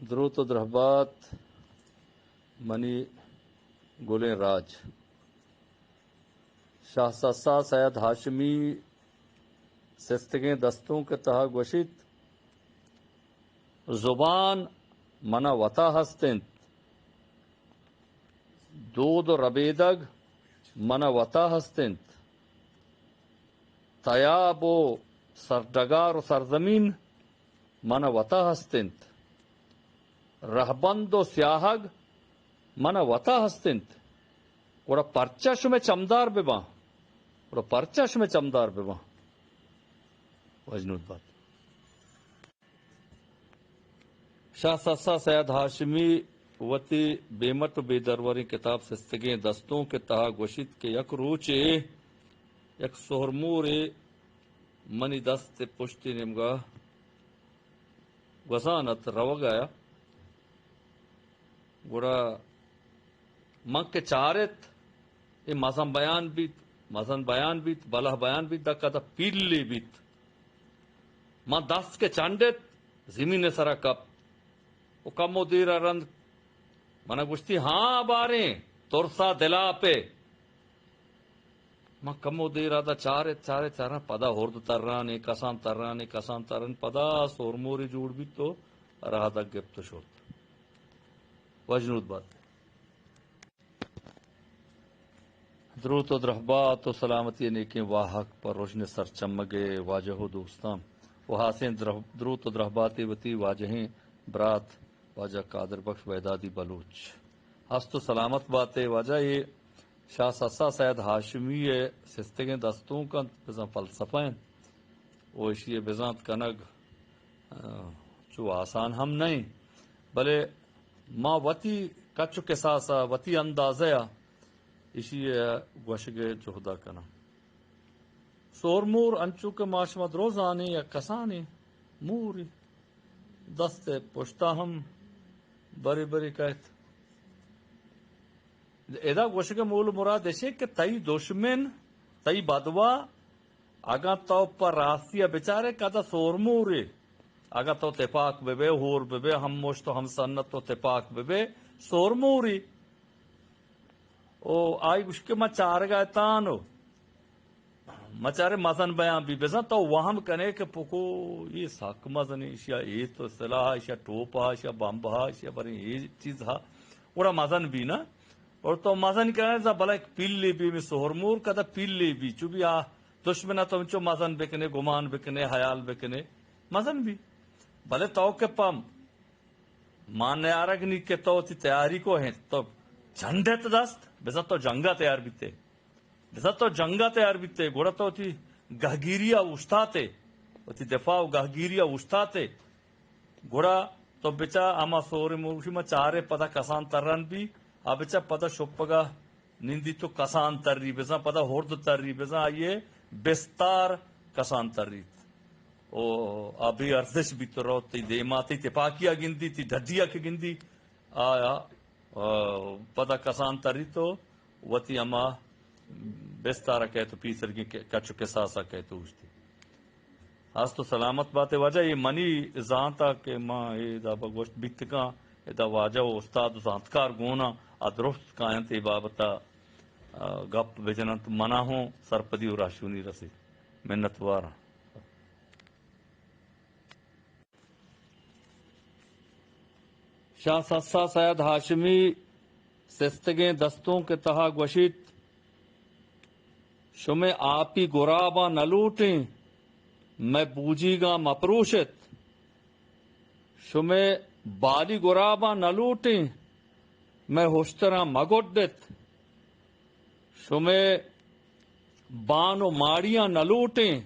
درود و درحبات منی گلیں راج شاہ سسا سید ہاشمی سستگیں دستوں کے تہا گوشت زبان منا وطا ہستند دود و ربیدگ منا وطا ہستند تیاب و سردگار و سرزمین منا وطا ہستند رہبند و سیاہگ منا وطا ہستند اور پرچش میں چمدار بباں اور پرچش میں چمدار بباں وجنود بات شاہ سسا سید ہاشمی وتی بیمت و بے دروری کتاب سستگیں دستوں کے تہا گوشت کے یک روچے یک سہرمور منی دست پشتی نمگا گزانت رو گیا گوڑا من کے چارت یہ مزن بیان بیت بلہ بیان بیت دا کدا پیلی بیت من دست کے چانڈت زمین سرا کپ وہ کم و دیر رند من گوشتی ہاں باریں ترسا دلا پہ من کم و دیر آدھا چارے پدا ہورد ترانی کسان تران پدا سورموری جوڑ بھی تو رہا دا گپ تو شورت وجنود بات درود و درحبات و سلامتی نیکیں واحق پر روشن سر چمگے واجہ و دوستان و حاسین درود و درحباتی وتی واجہیں برات واجہ قادر بخش وحدادی بلوچ ہست و سلامت باتیں واجہ یہ شاہ سسا سید ہاشمی سستگیں دستوں کا بزاں فلسفہ ہیں وہ اشی بزانت کنگ چو آسان ہم نہیں بلے ما وتی کچ کے ساسا وتی اندازہ اسی گوشگے جہدا کنا سورمور انچو کے معاشمت روزانی یا کسانی موری دست پشتا ہم بری کہت ادا گوشگے مول مراد ایسے کہ تئی دشمن تئی بدوا اگا تو پر راستیا بچارے کدا سورموری اگا تو تفاق بے ہور بے ہم مشتو ہم سنت تو تفاق بے سورموری او آئی گوش کے مچار گئے تانو مچارے مزن بیان بھی بزن تو وہم کنے کہ پکو یہ ساک مزنی اشیا یہ تو صلاح اشیا ٹوپ ہا اشیا بمب ہا اشیا برین یہ چیز ہا اوڑا مزن بھی نا اور تو مزن کنے زا بلا ایک پیلی بھی میں سہرمور کدا پیلی بھی چو بھی دشمنہ تو انچو مزن بکنے گمان بکنے حیال بکنے مزن بھی بلے تو کے پام ماننے آرگنی کے تو تی تیاری کو ہیں تو جھنڈت دست بزن تو جنگا تیار بیتے گوڑا تو تی گہگیریا اشتاتے تی دفاع گہگیریا اشتاتے گوڑا تو بچا اما سوری موشی ما چارے پدا کسان ترن بھی بچا پدا شپگا نندی تو کسان تر ری بزن پدا ہورد تر ری بزن آئیے بستار کسان تر ری او ابھی ارزش بھی تو رو تی دیماتی تپاکیا گندی تی ڈھڈیا کی گندی آیا پدا کسان تری تو وتی اما بستارا کہتو پیسر کی کچو کے ساسا کہتو اوشتی آج تو سلامت بات وجہ یہ منی زانتا کہ ماں اے دا بگوشت بیتکا اے دا واجہ و استاد زانتکار گونا ادرست کائنت بابتا گپ بجننت منا ہوں سرپدی و راشونی رسی منت وارا شاہ سسا سید ہاشمی سستگیں دستوں کے تہا گوشت شمیں آپی گرابا نہ لوٹیں میں بوجی گا مپروشت شمیں بالی گرابا نہ لوٹیں میں ہوشترا مگوڈت شمیں بان و ماڑیاں نہ لوٹیں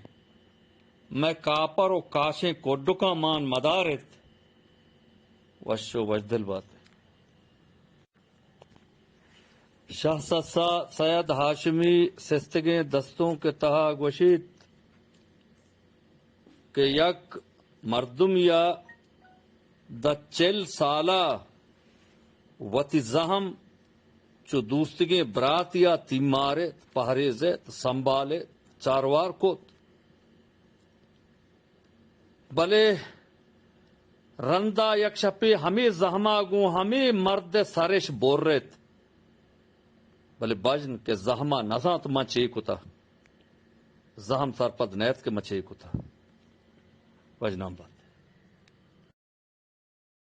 میں کاپر و کاشیں کوڈکا مان مدارت وشو وجدل بات شاہ سسا سید ہاشمی سستگیں دستوں کے تہا گوشت کہ یک مردم یا دا 40 سالہ وتی زہم چو دوستگیں برات یا تیمارت پہریزت سنبھالت چاروار کوت بلے رندا یک شپے ہمیں زہما گوں ہمیں مرد سارش بور ریت بلے باجن کے زہما نزاں تو مچے کتا زہم سر پد نیت کے مچے کتا بجنام بات